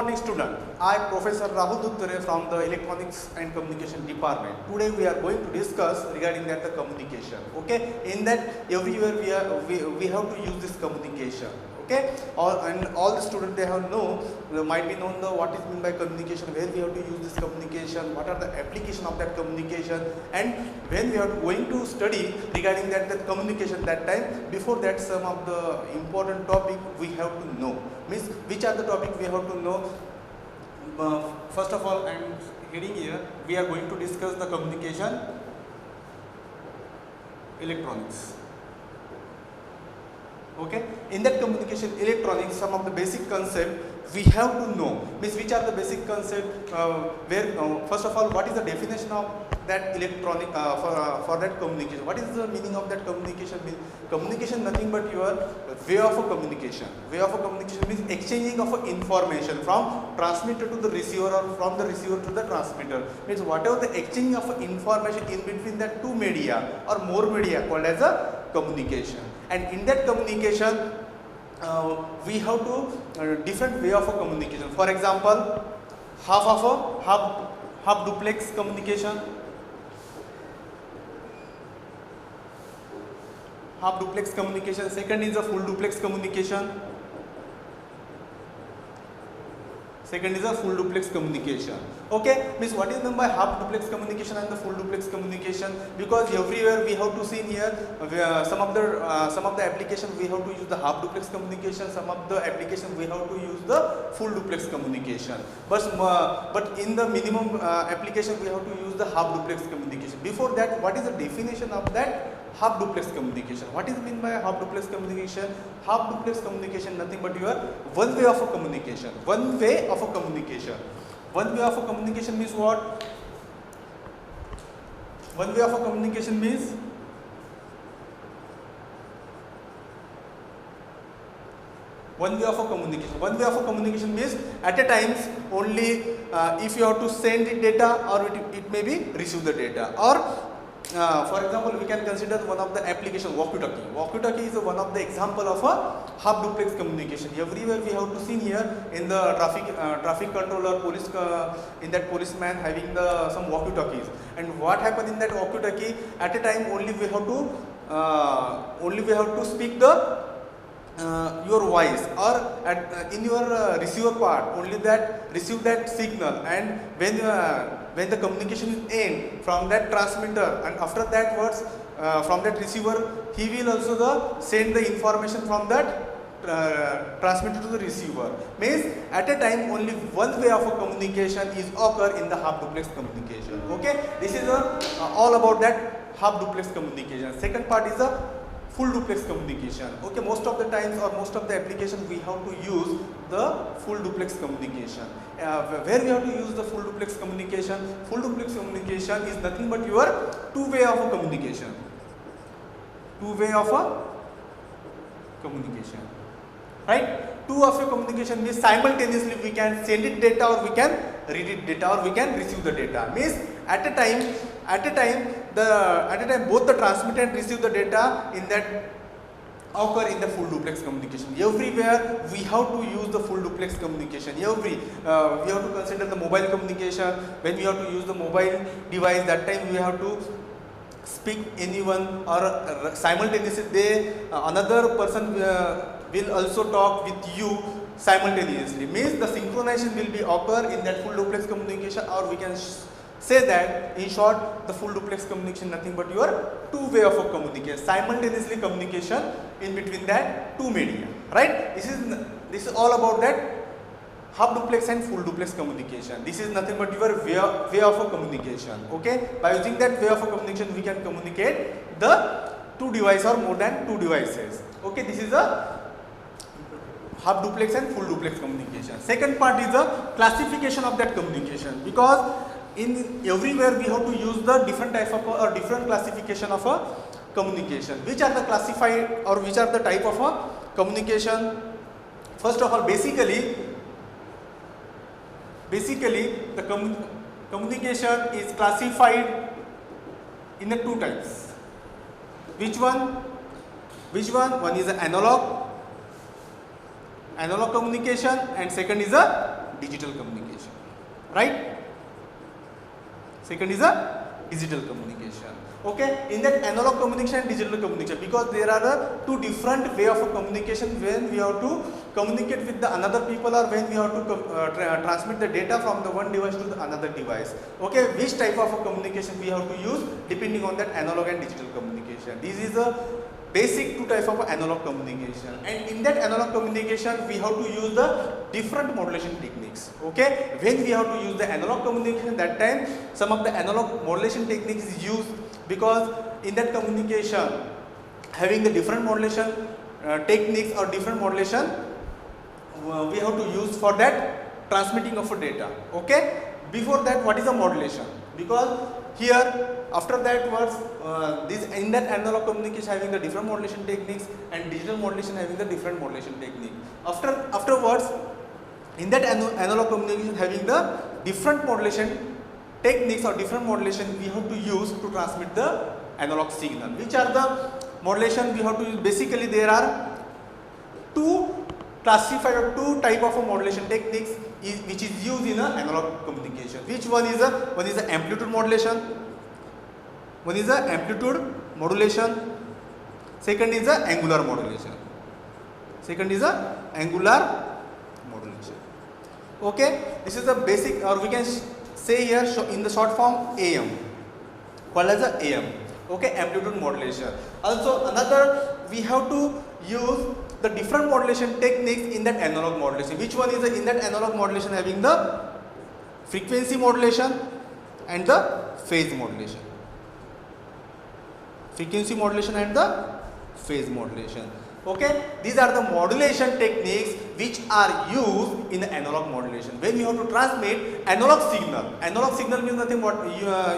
morning student. I Professor Rahul Duttare from the Electronics and Communication Department. Today we are going to discuss regarding that the communication. Okay, in that everywhere we have to use this communication. Okay, all the students they might be known the what is meant by communication, where we have to use this communication, what are the application of that communication, and when we are going to study regarding that communication that time. Before that, some of the important topic we have to know. Means which are the topic we have to know. First of all, I am heading here. We are going to discuss the communication electronics. Okay, in that communication electronics, some of the basic concept we have to know. Means which are the basic concept, first of all, what is the definition of that electronic for that communication? What is the meaning of that communication? Communication nothing but your way of a communication. Way of a communication means exchanging of information from transmitter to the receiver or from the receiver to the transmitter. Means whatever the exchange of information in between that two media or more media called as a communication. And in that communication we have to different way of a communication. For example, half duplex communication, half duplex communication. Second is a full duplex communication. Second is a full duplex communication. Okay, means what is meant by half duplex communication and the full duplex communication? Because everywhere we have to see here some of the application we have to use the half duplex communication. Some of the application we have to use the full duplex communication. But in the minimum application we have to use the half duplex communication. Before that, what is the definition of that half duplex communication? What is meant by half duplex communication? Half duplex communication nothing but your one way of a communication. One way of a communication. One way of a communication means what? One way of a communication means one way of a communication. One way of a communication means at a times only if you have to send the data or it may be receive the data, or for example, we can consider one of the application walkie-talkie. Walkie-talkie is one of the example of a half duplex communication. Everywhere we have to see here in the traffic controller, police in that policeman having some walkie-talkies. And what happened in that walkie-talkie? At a time only we have to speak the your voice, or in your receiver part only that receive that signal, and when the communication is end from that transmitter, and after that words from that receiver, he will also send the information from that transmitter to the receiver. Means at a time only one way of a communication is occur in the half duplex communication. Okay, this is all about that half duplex communication. Second part is a full duplex communication. Okay, most of the times or most of the applications we have to use the full duplex communication. Where we have to use the full duplex communication? Full duplex communication is nothing but your two way of a communication. Two way of a communication. Right? Two of a communication means simultaneously we can send it data or we can read it data or we can receive the data. Means at a time both the transmitter and receive the data in that occur in the full duplex communication. Everywhere we have to use the full duplex communication. We have to consider the mobile communication. When we have to use the mobile device, that time we have to speak anyone, or simultaneously another person will also talk with you simultaneously. Means the synchronization will be occur in that full duplex communication, or we can say that in short the full duplex communication nothing but your two way of a communication, simultaneously communication in between that two media. Right? This is all about that half duplex and full duplex communication. This is nothing but your way of a communication. Okay, by using that way of a communication we can communicate the two devices or more than two devices. Okay, this is a half duplex and full duplex communication. Second part is the classification of that communication, because in everywhere we have to use the different type of or different classification of a communication. Which are the classified or which are the type of a communication? First of all, basically the communication is classified in the two types. Which one? One is analog communication, and second is a digital communication, right? Second is a digital communication. Okay, in that analog communication and digital communication, because there are the two different way of communication when we have to communicate with the another people or when we have to transmit the data from the one device to the another device. Okay, which type of communication we have to use depending on that analog and digital communication. This is a basic two types of analog communication, and in that analog communication we have to use the different modulation techniques. Okay, when we have to use the analog communication, that time some of the analog modulation techniques is used, because in that communication having the different modulation techniques or different modulation we have to use for that transmitting of a data. Okay, before that, what is a modulation? Because here after that was this in that analog communication having the different modulation techniques and digital modulation having the different modulation technique. Afterwards, in that analog communication having the different modulation techniques or different modulation we have to use to transmit the analog signal. Which are the modulation we have to use? Basically, there are two classified or two type of modulation techniques which is used in an analog communication. Which one is a amplitude modulation, one is a amplitude modulation, second is a angular modulation. Okay, this is the basic, or we can say here in the short form AM, called as a AM. Okay, amplitude modulation. Also another, we have to use the different modulation techniques in that analog modulation. Which one is in that analog modulation having the frequency modulation and the phase modulation. Frequency modulation and the phase modulation. Okay, these are the modulation techniques which are used in the analog modulation. When you have to transmit analog signal. Analog signal means nothing but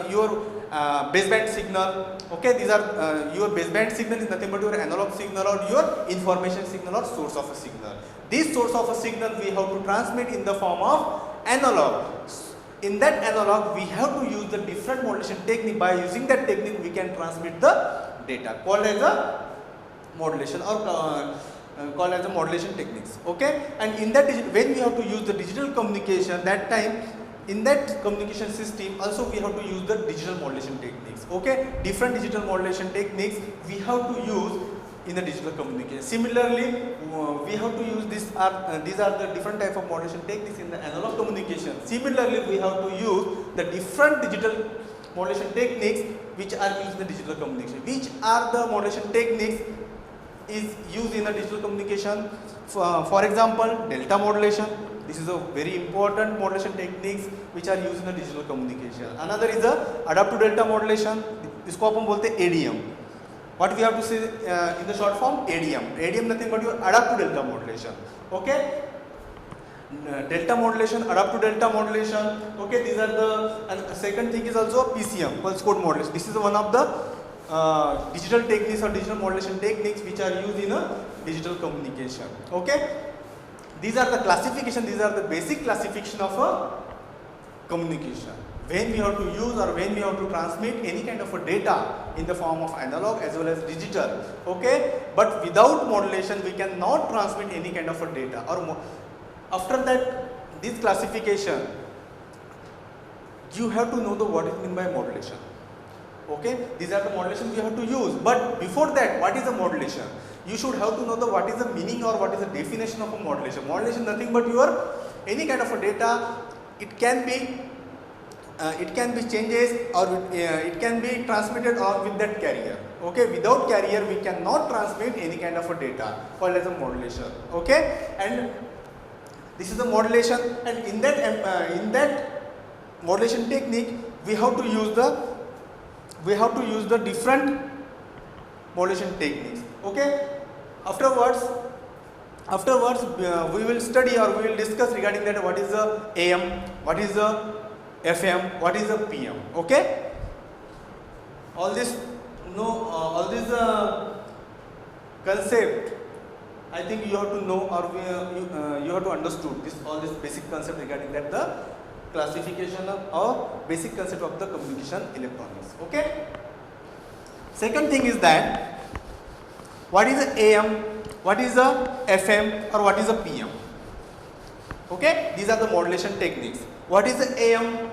your baseband signal. Okay, these are your baseband signal is nothing but your analog signal or your information signal or source of a signal. This source of a signal we have to transmit in the form of analog. In that analog, we have to use the different modulation technique. By using that technique, we can transmit the data called as a modulation or called as a modulation techniques. Okay, and in that when we have to use the digital communication, that time in that communication system also we have to use the digital modulation techniques. Okay, different digital modulation techniques we have to use in the digital communication. Similarly, we have to use these are the different type of modulation techniques in the analog communication. Similarly, we have to use the different digital modulation techniques which are used in the digital communication. Which are the modulation techniques is used in the digital communication? For example, delta modulation. This is a very important modulation techniques which are used in the digital communication. Another is the adapt to delta modulation. इसको अपन बोलते हैं ADM. What we have to say in the short form? ADM. ADM nothing but your adapt to delta modulation. Okay. Delta modulation, adapt to delta modulation. Okay, these are the, and second thing is also PCM, pulse code modulation. This is one of the digital techniques or digital modulation techniques which are used in a digital communication. Okay, these are the classification, these are the basic classification of a communication. When we have to use or when we have to transmit any kind of a data in the form of analog as well as digital. Okay, but without modulation we cannot transmit any kind of a data. Or after that, this classification, you have to know the what is meant by modulation. Okay, these are the modulations you have to use. But before that, what is a modulation? You should have to know the what is the meaning or what is the definition of a modulation. Modulation nothing but your any kind of a data. It can be changes or it can be transmitted along with that carrier. Okay, without carrier we cannot transmit any kind of a data called as a modulation. Okay, and this is the modulation, and in that modulation technique we have to use the different modulation techniques. Okay, afterwards we will study or we will discuss regarding that what is the AM, what is the FM, what is the PM. Okay, all this concept I think you have to know or you have to understood this all this basic concept regarding that the classification or basic concept of the communication electronics. Okay, second thing is that what is the AM, what is the FM or what is the PM. Okay, these are the modulation techniques. What is the AM?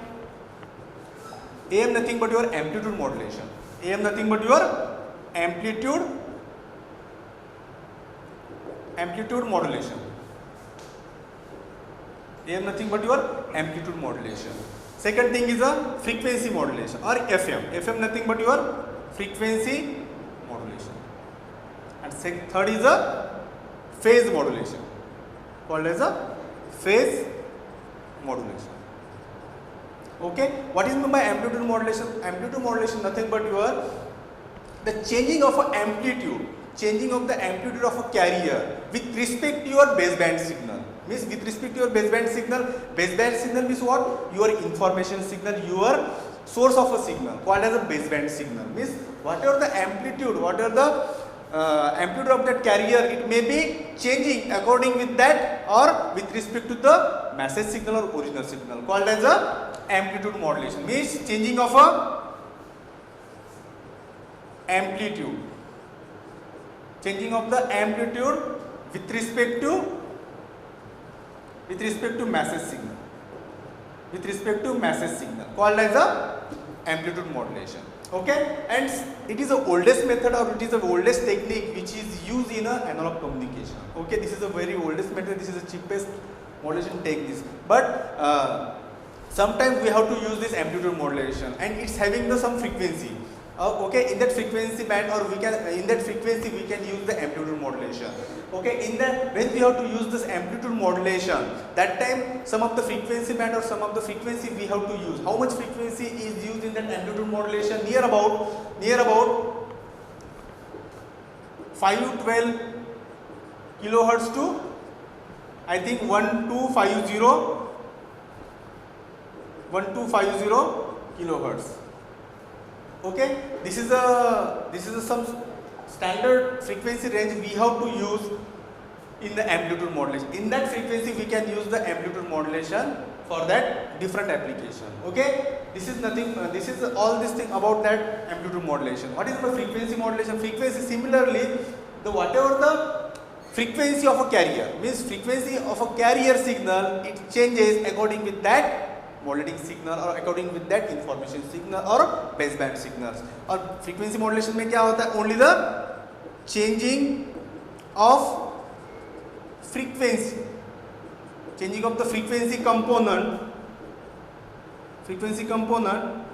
AM nothing but your amplitude modulation. AM nothing but your amplitude modulation. AM nothing but your amplitude modulation. Second thing is a frequency modulation or FM. FM nothing but your frequency modulation. And third is a phase modulation, called as a phase modulation. Okay, what is meant by amplitude modulation? Amplitude modulation nothing but your the changing of a amplitude, changing of the amplitude of a carrier with respect to your baseband signal. Means with respect to your baseband signal means what? Your information signal, your source of a signal, called as a baseband signal. Means whatever the amplitude, whatever the amplitude of that carrier, it may be changing according with that or with respect to the message signal or original signal, called as a amplitude modulation. Means changing of a amplitude, changing of the amplitude with respect to message signal, called as a amplitude modulation. Okay, and it is the oldest method or it is the oldest technique which is used in a analog communication. Okay, this is the very oldest method, this is the cheapest modulation techniques, but sometimes we have to use this amplitude modulation and it's having some frequency. Okay, in that frequency band or in that frequency we can use the amplitude modulation. Okay, in that when we have to use this amplitude modulation, that time some of the frequency band or some of the frequency we have to use. How much frequency is used in that amplitude modulation? Near about 5 to 12 kilohertz to I think 1250 kilohertz. Okay, this is some standard frequency range we have to use in the amplitude modulation. In that frequency we can use the amplitude modulation for that different application. Okay, this is nothing, this is all this thing about that amplitude modulation. What is the frequency modulation? Frequency, similarly, the whatever the frequency of a carrier, means frequency of a carrier signal, it changes according with that modulating signal or according with that information signal or baseband signals. और frequency modulation में क्या होता है? Only the changing of frequency, changing of the frequency component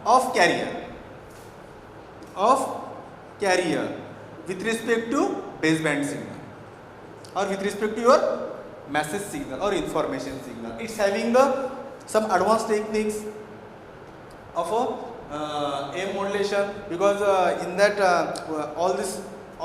of carrier with respect to baseband signal or with respect to your message signal or information signal. It's having the some advanced techniques of AM modulation, because in that all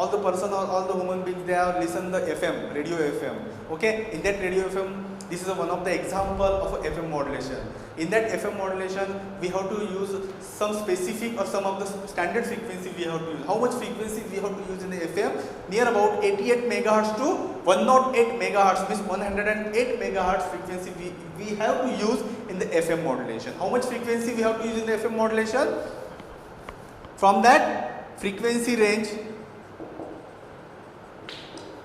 the person or all the human beings, they have listened the FM, radio FM. Okay, in that radio FM, this is one of the example of FM modulation. In that FM modulation, we have to use some specific or some of the standard frequency we have to use. How much frequency we have to use in the FM? Near about 88 megahertz to 108 megahertz, means 108 megahertz frequency we have to use in the FM modulation. How much frequency we have to use in the FM modulation? From that frequency range,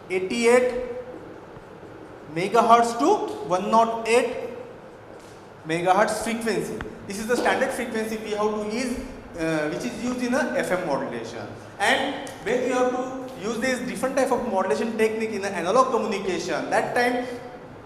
88 megahertz to 108 megahertz frequency. This is the standard frequency we have to use, which is used in a FM modulation. And when we have to use this different type of modulation technique in the analog communication, that time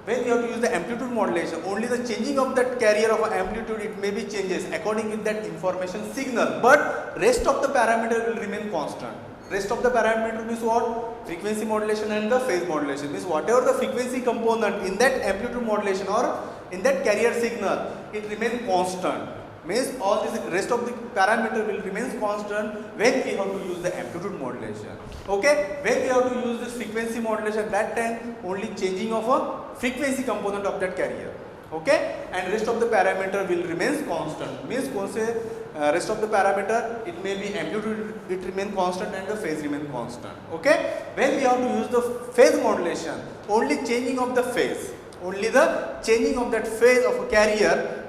when we have to use the amplitude modulation, only the changing of that carrier of amplitude, it may be changes according with that information signal, but rest of the parameter will remain constant. Rest of the parameter means what? Frequency modulation and the phase modulation, means whatever the frequency component in that amplitude modulation or in that carrier signal, it remains constant. Means all this rest of the parameter will remain constant when we have to use the amplitude modulation. Okay, when we have to use this frequency modulation, that time only changing of a frequency component of that carrier. Okay, and rest of the parameter will remain constant. Means rest of the parameter, it may be amplitude, it remain constant and the phase remain constant. Okay, when we have to use the phase modulation, only changing of the phase, only the changing of that phase of a carrier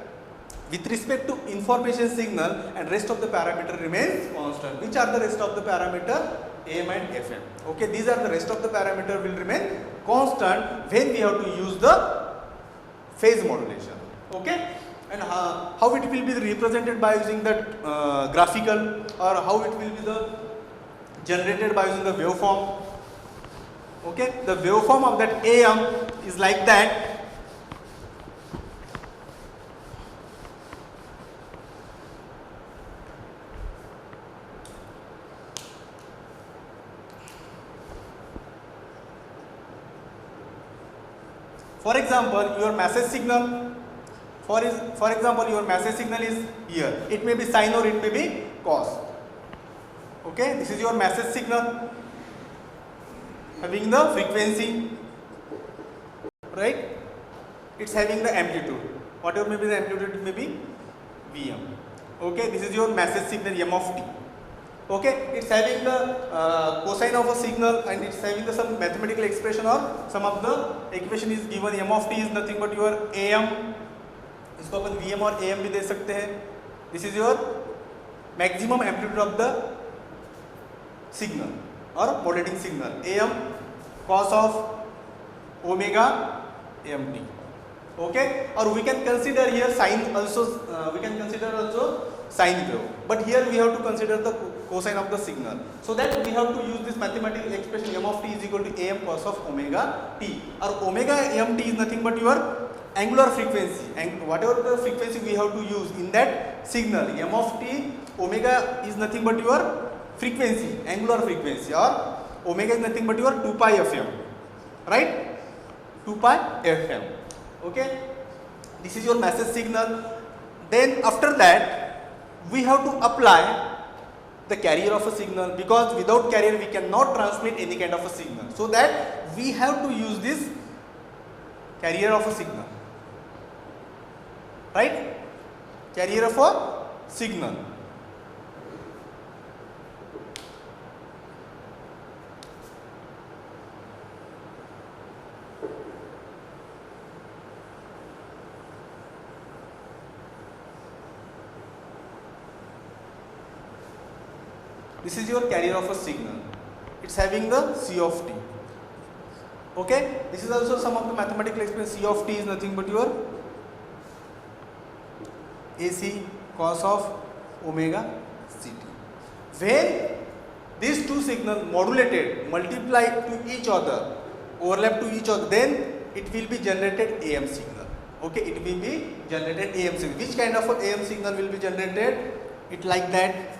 with respect to information signal, and rest of the parameter remains constant. Which are the rest of the parameter? AM and FM. Okay, these are the rest of the parameter will remain constant when we have to use the phase modulation. Okay, and how it will be represented by using that graphical, or how it will be the generated by using the waveform. Okay, the waveform of that AM is like that. For example, your message signal, for example, your message signal is here. It may be sine or it may be cos. Okay, this is your message signal having the frequency, right? It's having the amplitude. Whatever may be the amplitude, it may be Vm. Okay, this is your message signal M of t. Okay, it's having the cosine of a signal, and it's having the some mathematical expression, or some of the equation is given. M of t is nothing but your AM. इसको अपन Vm और AM भी दे सकते हैं. This is your maximum amplitude of the signal or modulating signal. AM cos of omega mt. Okay, or we can consider here sine also. We can consider also sine wave, but here we have to consider the cosine of the signal. So that we have to use this mathematical expression M of t is equal to AM cos of omega t. Or omega mt is nothing but your angular frequency, and whatever the frequency we have to use in that signal, M of t, omega is nothing but your frequency, angular frequency, or omega is nothing but your 2 pi fm, right? 2 pi fm. Okay, this is your message signal. Then after that we have to apply the carrier of a signal, because without carrier we cannot transmit any kind of a signal. So that we have to use this carrier of a signal, right? Carrier of a signal. This is your carrier of a signal. It's having the C of t. Okay, this is also some of the mathematical expression. C of t is nothing but your AC cos of omega ct. When these two signals modulated, multiply to each other, overlap to each other, then it will be generated AM signal. Okay, it will be generated AM signal. Which kind of a AM signal will be generated? It like that.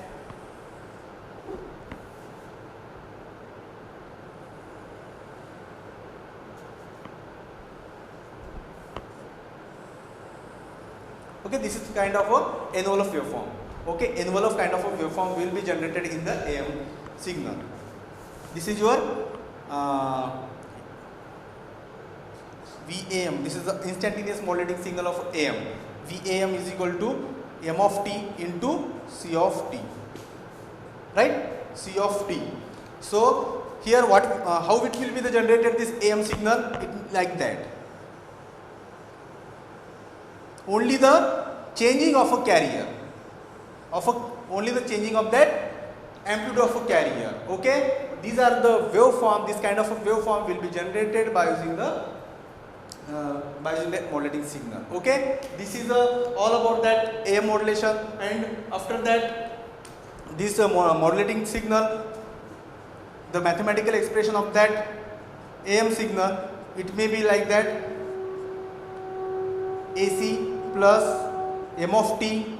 Okay, this is kind of a envelope waveform. Okay, envelope kind of a waveform will be generated in the AM signal. This is your VAM. This is the instantaneous modulating signal of AM. VAM is equal to M of t into C of t. Right? C of t. So here what? How it will be the generated this AM signal? It like that. Only the changing of a carrier, only the changing of that amplitude of a carrier. Okay, these are the waveform. This kind of a waveform will be generated by using the modulating signal. Okay, this is all about that AM modulation, and after that this modulating signal, the mathematical expression of that AM signal, it may be like that: AC plus M of t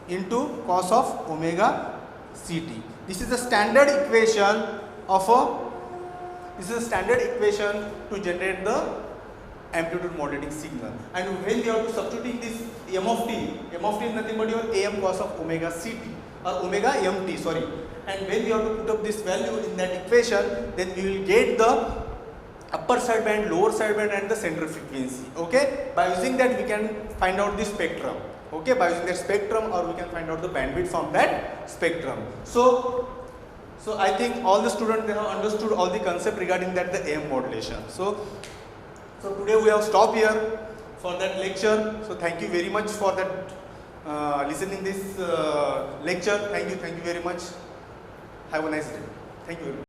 into cos of omega ct. This is the standard equation of to generate the amplitude modulating signal. And when we have to substituting this M of t is nothing but your AM cos of omega ct, or omega mt, sorry. And when we have to put up this value in that equation, then we will get the upper sideband, lower sideband, and the center frequency. Okay, by using that we can find out the spectrum. Okay, by using that spectrum, or we can find out the bandwidth from that spectrum. So I think all the students, they have understood all the concept regarding that the AM modulation. So today we have stopped here for that lecture. So thank you very much for that listening this lecture. Thank you very much. Have a nice day. Thank you very much.